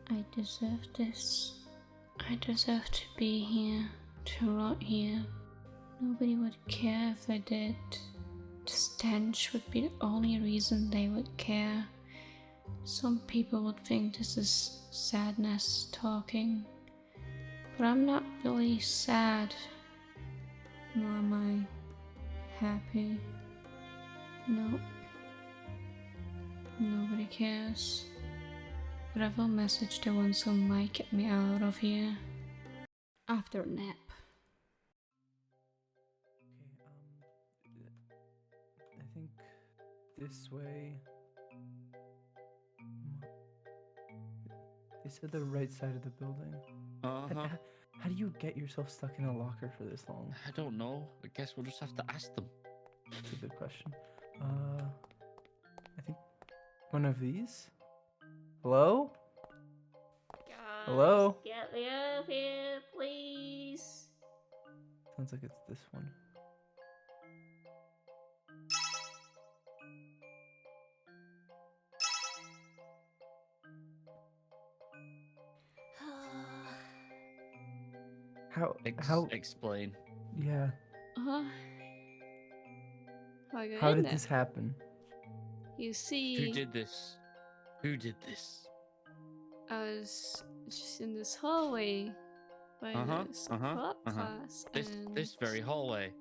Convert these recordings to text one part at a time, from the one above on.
I deserve this. I deserve to be here, to rot here. Nobody would care if I did. The stench would be the only reason they would care. Some people would think this is sadness talking, but I'm not really sad, nor am I happy. No, nobody cares. But I will message the ones who might get me out of here after a nap. Okay, I think this way. They said the right side of the building. Uh-huh. How do you get yourself stuck in a locker for this long? I don't know. I guess we'll just have to ask them. That's a good question. I think one of these. Hello? Guys, Hello? get me out of here, please. Sounds like it's this one. How? Explain. Yeah. Uh-huh. How I got How in did there? this happen? You see, Who did this? Who did this? I was just in this hallway by the support class. This very hallway.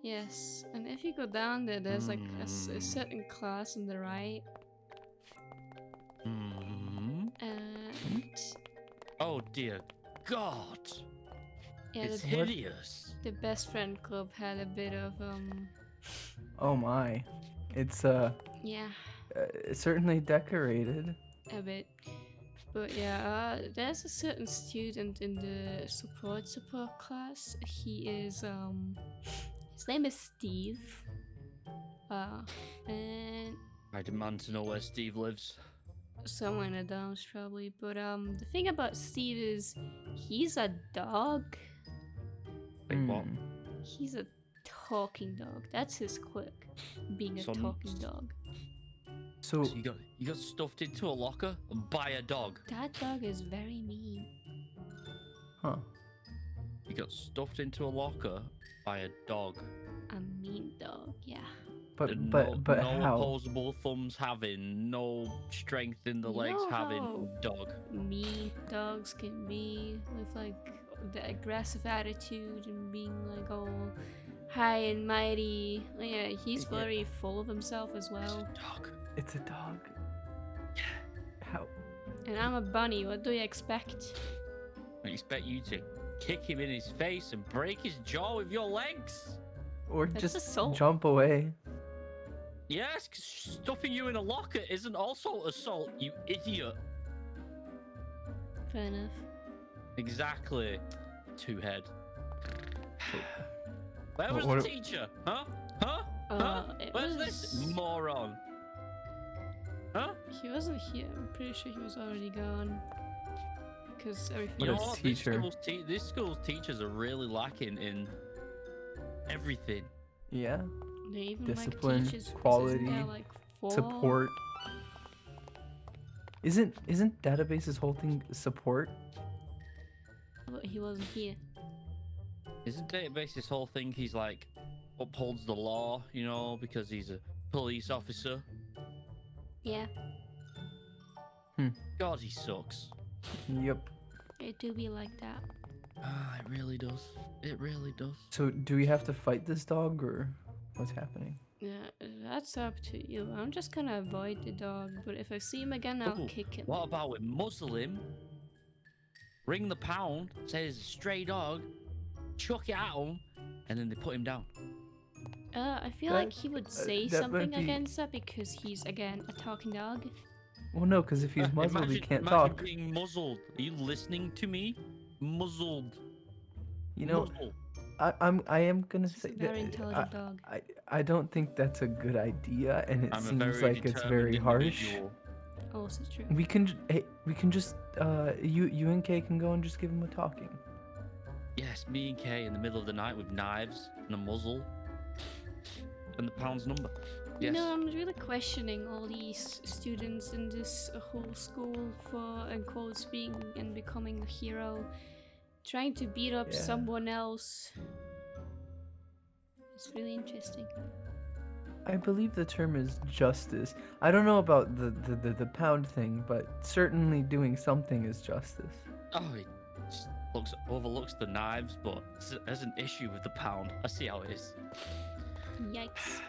Yes, and if you go down there, there's like a certain class on the right. And Oh dear God! yeah, It's the, hideous. the best friend club had a bit of Oh my. It's yeah, certainly decorated. a bit. But yeah, there's a certain student in the support class. He is his name is Steve. And I demand to know where Steve lives. somewhere in the Downs probably. But the thing about Steve is he's a dog. Wait, what? He's a talking dog. That's his quirk, being a talking dog. So So you got stuffed into a locker by a dog. That dog is very mean. huh. You got stuffed into a locker by a dog. A mean dog, yeah. But no how? opposable thumbs having, no strength in the You legs know having how dog. mean dogs can be with like the aggressive attitude and being like all high and mighty. Yeah, he's very full of himself as well. Dog. It's a dog. Yeah. How? And I'm a bunny. What do you expect? I expect you to kick him in his face and break his jaw with your legs. Or That's just assault. jump away. Yes, 'cause stuffing you in a locker isn't also assault, you idiot. Fair enough. Exactly. Two head. Where was What- the teacher? Huh? Where's this moron? Huh? He wasn't here. I'm pretty sure he was already gone. Because everything. You What know a what? teacher. This school's teachers are really lacking in everything. Yeah. They even Discipline, like teachers, because quality, isn't there, like, 4? Support. Isn't database's whole thing support? But he wasn't here. Isn't Database's whole thing he's like upholds the law, you know, because he's a police officer? Yeah, God, he sucks. Yep. it do be like that. Ah, it really does. It really does. So do we have to fight this dog or what's happening? Yeah, that's up to you. I'm just gonna avoid the dog, but if I see him again, I'll Ooh, kick him. What about we muzzle him, ring the pound, say it's a stray dog, chuck it at him, and then they put him down? I feel That- like he would say that might something be- against that because he's, again, a talking dog. Well, no, because if he's muzzled, he can't talk. Being muzzled. Are you listening to me? Muzzled. You know, Muzzle. I am gonna He's a say very that intelligent dog. I don't think that's a good idea, and it I'm a seems very like it's very determined harsh. individual. Also true. We can just you and Kay can go and just give him a talking. Yes, me and Kay in the middle of the night with knives and a muzzle and the pound's number. You Yes. know, I'm really questioning all these students in this whole school for, in quotes, being and becoming a hero. Trying to beat up Yeah. someone else. It's really interesting. I believe the term is justice. I don't know about the pound thing, but certainly doing something is justice. Oh, he just overlooks the knives, but there's an issue with the pound. I see how it is. Yikes.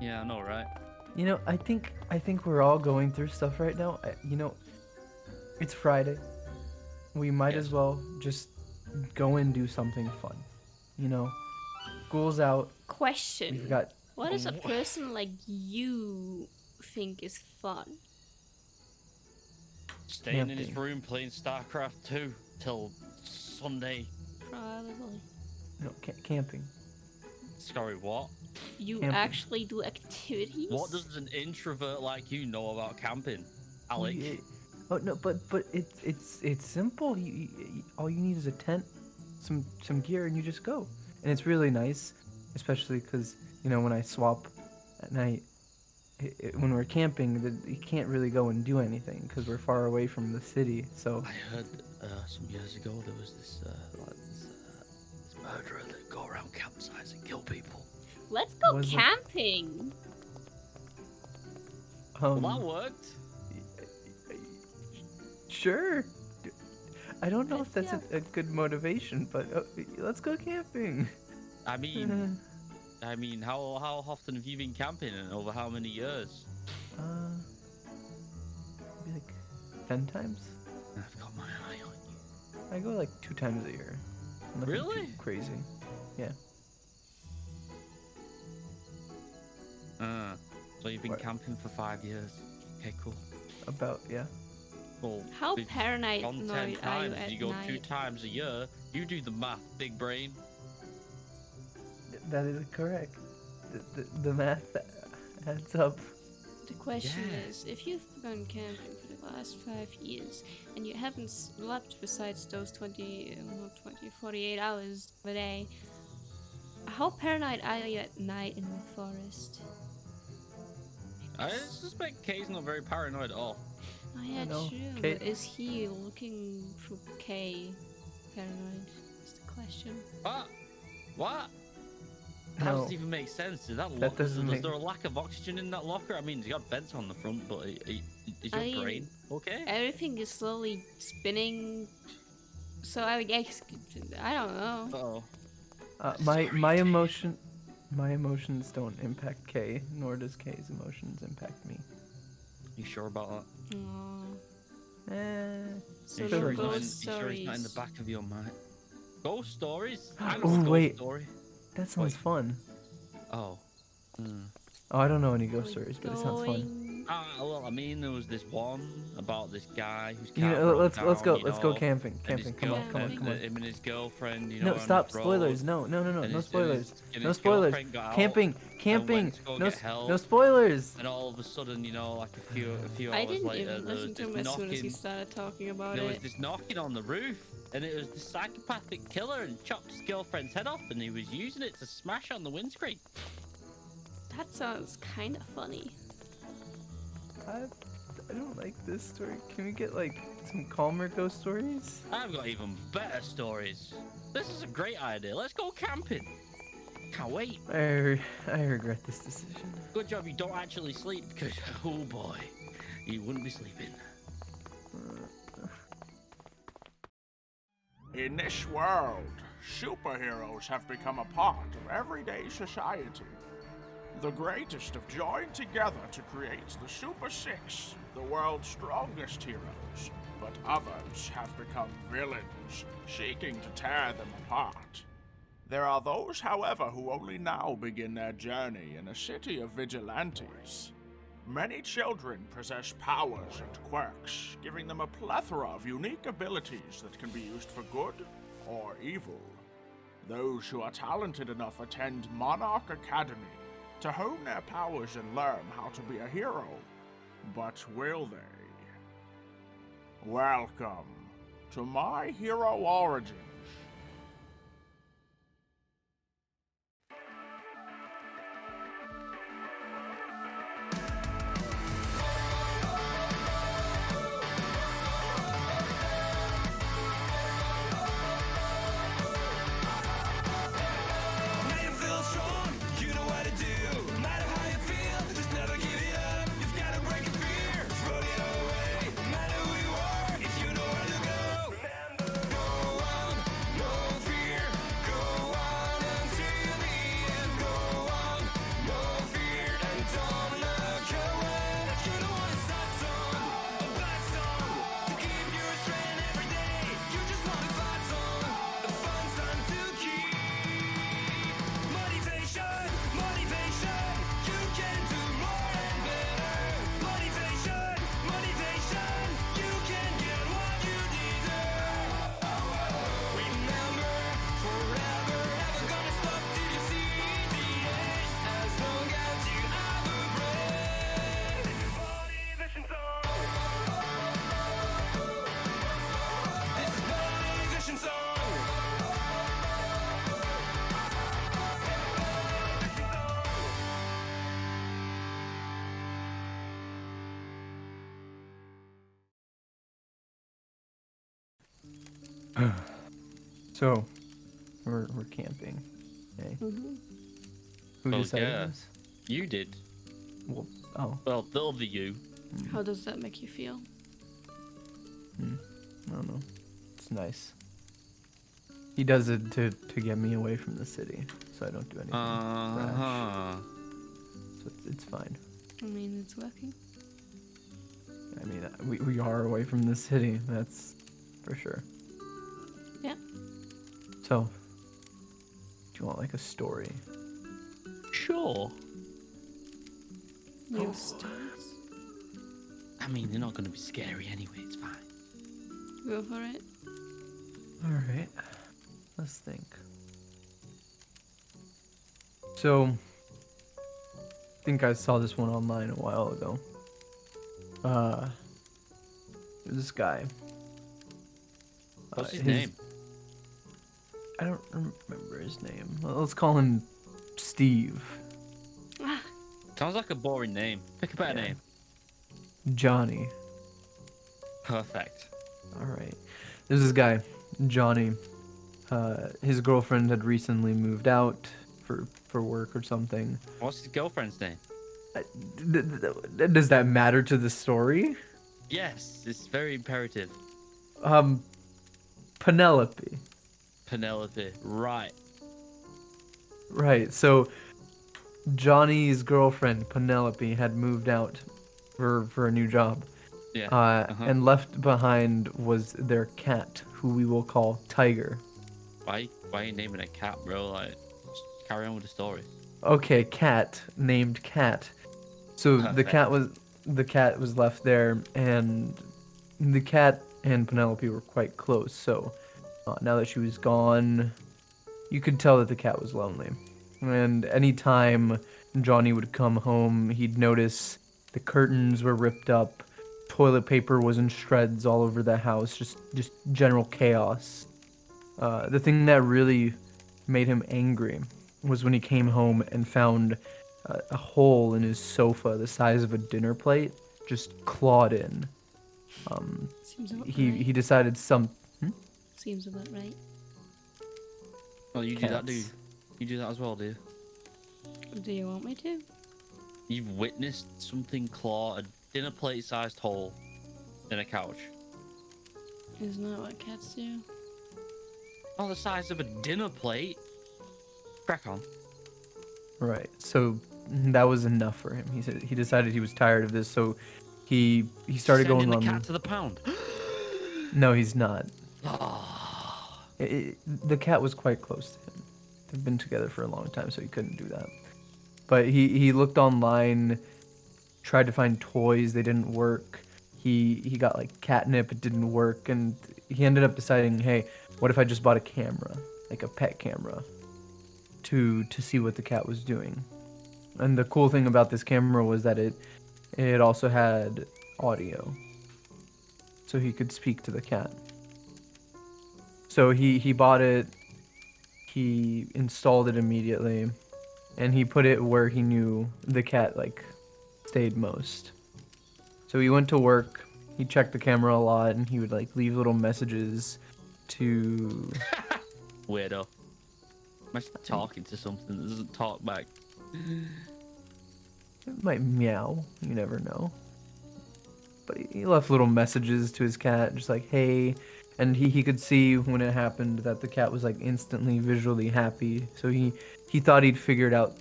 Yeah, I know, right? You know, I think we're all going through stuff right now. You know, it's Friday. We might Yes. as well just go and do something fun. You know, school's out. Question. We've got What does a person like you think is fun? Staying in his Camping. room playing StarCraft 2 till Sunday. Probably. No, camping. Sorry, what? You Camping. actually do activities? What does an introvert like you know about camping, Alec? Oh no, but it's simple. All you need is a tent, some gear, and you just go. And it's really nice, especially because you know when I swap at night, when we're camping, you can't really go and do anything because we're far away from the city. So I heard some years ago there was this murderer that go around campsites and kill people. Let's go Was it- camping. Well, that worked. Sure. I don't know if Let's that's a good motivation, but let's go camping. I mean, how often have you been camping and over how many years? Maybe like 10 times. I've got my eye on you. I go like 2 times a year. Nothing Really? too crazy. Yeah. So you've been What? camping for 5 years. Okay, cool. About, yeah. Well, How with paranoid on 10 are you times, at you go 2 night? times a year. You do the math, big brain. That is correct. The math adds up. The question Yeah. is, if you've gone camping for the last 5 years and you haven't slept besides those 48 hours a day, how paranoid are you at night in the forest? I suspect Kay's not very paranoid at all. Oh yeah, No, true. Kate- But is he looking through K paranoid? Is the question. What? How No. does it even make sense? Is that That locker? doesn't Is make- there a lack of oxygen in that locker? I mean, it's got vents on the front, but is your I mean, brain okay? Everything is slowly spinning. So I guess I don't know. Uh-oh. My emotions don't impact Kay, nor does Kay's emotions impact me. You sure about that? Aw. So You no sure he's not in, ghost you sure he's not in the stories. back of your mind? Ghost stories? I know Oh, a ghost wait. story. That sounds Wait. fun. Oh. Hmm. Oh, I don't know any ghost We're stories, but it sounds fun. going- Well, I mean, there was this one about this guy whose You car know, broke let's go. down, Let's go camping. and his Camping. Come on. girlfriend- Him and his girlfriend, you know. No, on stop. this road, Spoilers. No. and No his- spoilers. and No his spoilers. girlfriend got out Camping. and went to go No. get help. No spoilers. And all of a sudden, you know, like a few I hours didn't later, even there was listen to this him as soon as he knocking. started talking about There was it. this knocking on the roof, and it was the psychopathic killer, and chopped his girlfriend's head off, and he was using it to smash on the windscreen. That sounds kind of funny. I don't like this story. Can we get like some calmer ghost stories? I've got even better stories. This is a great idea. Let's go camping. Can't wait. I regret this decision. Good job you don't actually sleep, because, oh boy, you wouldn't be sleeping. In this world, superheroes have become a part of everyday society. The greatest have joined together to create the Super Six, the world's strongest heroes, but others have become villains, seeking to tear them apart. There are those, however, who only now begin their journey in a city of vigilantes. Many children possess powers and quirks, giving them a plethora of unique abilities that can be used for good or evil. Those who are talented enough attend Monarch Academy to hone their powers and learn how to be a hero. But will they? Welcome to My Hero Origins. So, we're camping. Okay. Mm-hmm. Who Well, decided yeah. this? You did. Well, oh, Well, the other you. How does that make you feel? I don't know. It's nice. He does it to get me away from the city, so I don't do anything rash. Uh-huh. So it's fine. I mean, it's working. I mean, we are away from the city. That's for sure. Yeah. So, do you want like a story? Sure. New stories. I mean, they're not going to be scary anyway. It's fine. Go for it. All right. Let's think. So, I think I saw this one online a while ago. There's this guy. What's his name? I don't remember his name. Well, let's call him Steve. Sounds like a boring name. Pick a better Yeah. name. Johnny. Perfect. All right. There's this guy, Johnny. His girlfriend had recently moved out for work or something. What's his girlfriend's name? Does that matter to the story? Yes, it's very imperative. Penelope. Penelope. Right. Right. So Johnny's girlfriend Penelope had moved out for a new job. Yeah. And left behind was their cat, who we will call Tiger. Why are you naming a cat, bro? Like, just carry on with the story. Okay, cat named Cat. So the cat was left there, and the cat and Penelope were quite close. So now that she was gone, you could tell that the cat was lonely. And anytime Johnny would come home, he'd notice the curtains were ripped up, toilet paper was in shreds all over the house, just general chaos. The thing that really made him angry was when he came home and found a hole in his sofa the size of a dinner plate, just clawed in. Seems about right. He decided Seems about right. Oh, you do that, Cats. do you? You do that as well, do you? Do you want me to? You've witnessed something claw a dinner plate-sized hole in a couch. Isn't that what cats do? Not the size of a dinner plate. Crack on. Right. So that was enough for him. He decided he was tired of this, so he started Sending going the on. cat to the pound. No, he's not. Oh. The cat was quite close to him. They've been together for a long time, so he couldn't do that. But he looked online, tried to find toys. They didn't work. He got like catnip. It didn't work, and he ended up deciding, hey, what if I just bought a camera, like a pet camera, to see what the cat was doing. And the cool thing about this camera was that it also had audio, so he could speak to the cat. So he bought it, he installed it immediately, and he put it where he knew the cat like stayed most. So he went to work, he checked the camera a lot, and he would like leave little messages to Weirdo. Imagine talking to something that doesn't talk back. it might meow, you never know. But he left little messages to his cat, just like, hey. And he could see when it happened that the cat was like instantly visually happy. So he thought he'd figured out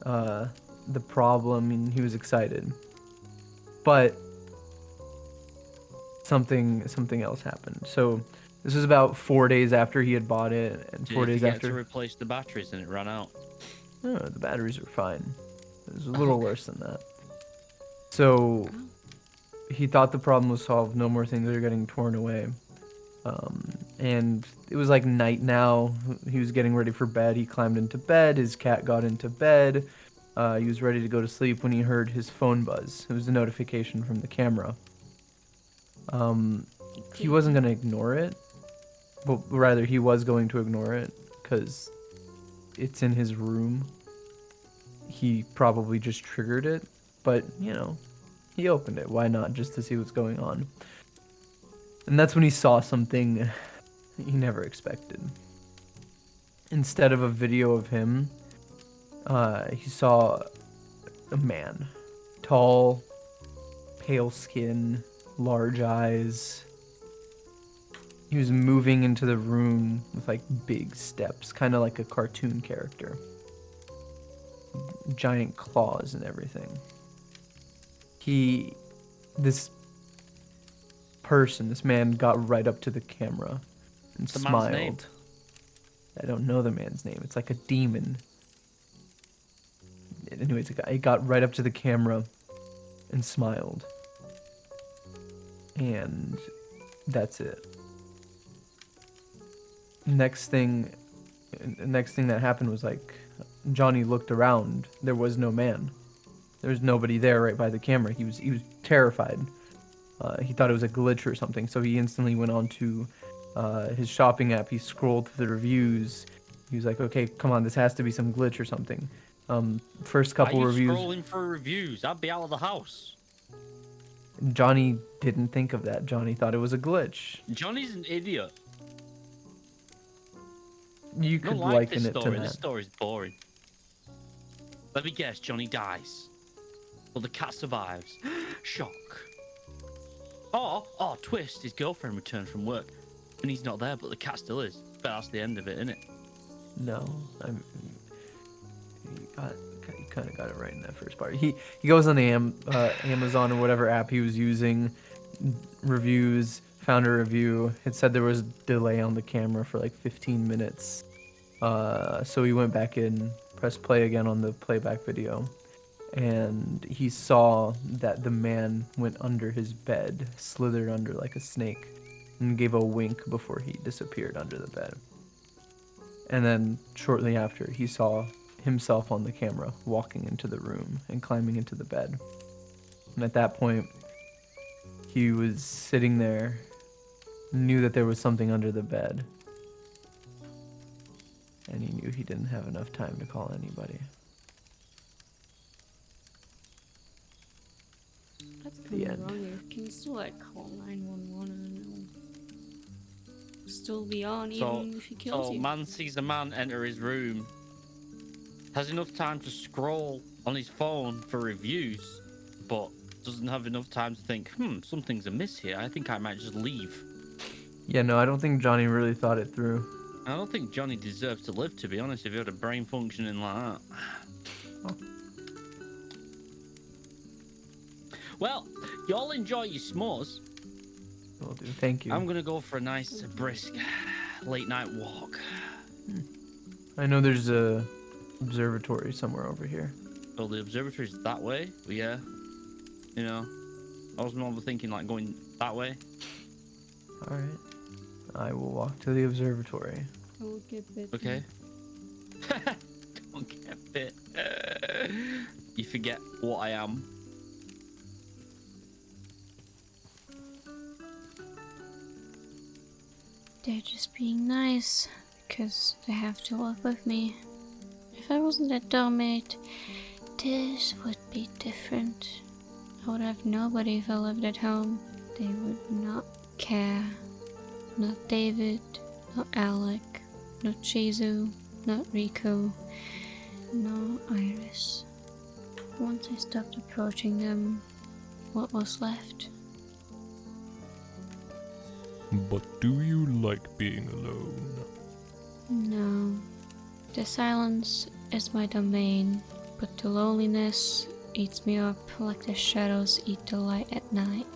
the problem, and he was excited. But something else happened. So this was about 4 days after he had bought it, and Did 4 you days forget after. to replace the batteries and it ran out? No, the batteries were fine. It was a little worse than that. So he thought the problem was solved. No more things are getting torn away. And it was like night now. He was getting ready for bed. He climbed into bed. His cat got into bed. He was ready to go to sleep when he heard his phone buzz. It was a notification from the camera. He wasn't going to ignore it. But rather, he was going to ignore it because it's in his room. He probably just triggered it. But, you know, he opened it. Why not? Just to see what's going on. And that's when he saw something he never expected. Instead of a video of him, he saw a man. Tall, pale skin, large eyes. He was moving into the room with like big steps, kind of like a cartoon character. Giant claws and everything. This man got right up to the camera and What's the man's smiled. name? I don't know the man's name. It's like a demon. Anyways, he got right up to the camera and smiled. And that's it. Next thing that happened was like Johnny looked around. There was no man. There was nobody there right by the camera. He was terrified. He thought it was a glitch or something, so he instantly went on to his shopping app. He scrolled through the reviews. He was like, okay, come on, this has to be some glitch or something. First couple reviews. Why are you scrolling for reviews? I'd be out of the house. Johnny didn't think of that. Johnny thought it was a glitch. Johnny's an idiot. You I could don't like liken this it to story. This that. story's boring. Let me guess, Johnny dies. But the cat survives. Shock. Oh, twist. His girlfriend returned from work. And he's not there, but the cat still is. But that's the end of it, isn't it? No, you kind of got it right in that first part. He goes on the Amazon or whatever app he was using, reviews, found a review. It said there was a delay on the camera for like 15 minutes. So he went back in, pressed play again on the playback video, and he saw that the man went under his bed, slithered under like a snake, and gave a wink before he disappeared under the bed. And then shortly after, he saw himself on the camera walking into the room and climbing into the bed. And at that point, he was sitting there, knew that there was something under the bed, and he knew he didn't have enough time to call anybody. That's The kind of end. wrong. You can still like call 911 and it'll still be on even if he kills So you. man sees a man enter his room, has enough time to scroll on his phone for reviews, but doesn't have enough time to think, something's amiss here. I think I might just leave. Yeah, no, I don't think Johnny really thought it through. I don't think Johnny deserves to live, to be honest, if he had a brain functioning like that. Oh. Well, y'all enjoy your s'mores. Will do. Thank you. I'm gonna go for a nice, brisk, late night walk. I know there's a observatory somewhere over here. Well, the observatory's that way, but yeah. You know, I was more thinking like going that way. All right. I will walk to the observatory. Don't get bit. Okay. Don't get bit. You forget what I am. They're just being nice because they have to live with me. If I wasn't a doormate, this would be different. I would have nobody if I lived at home. They would not care. Not David, not Alec, not Chizu, not Rico, no Iris. Once I stopped approaching them, what was left? But do you like being alone? No. The silence is my domain, but the loneliness eats me up like the shadows eat the light at night.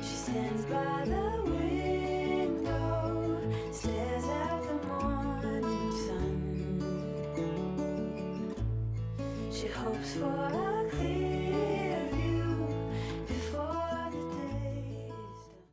She stands by the window, stares at the morning sun. She hopes for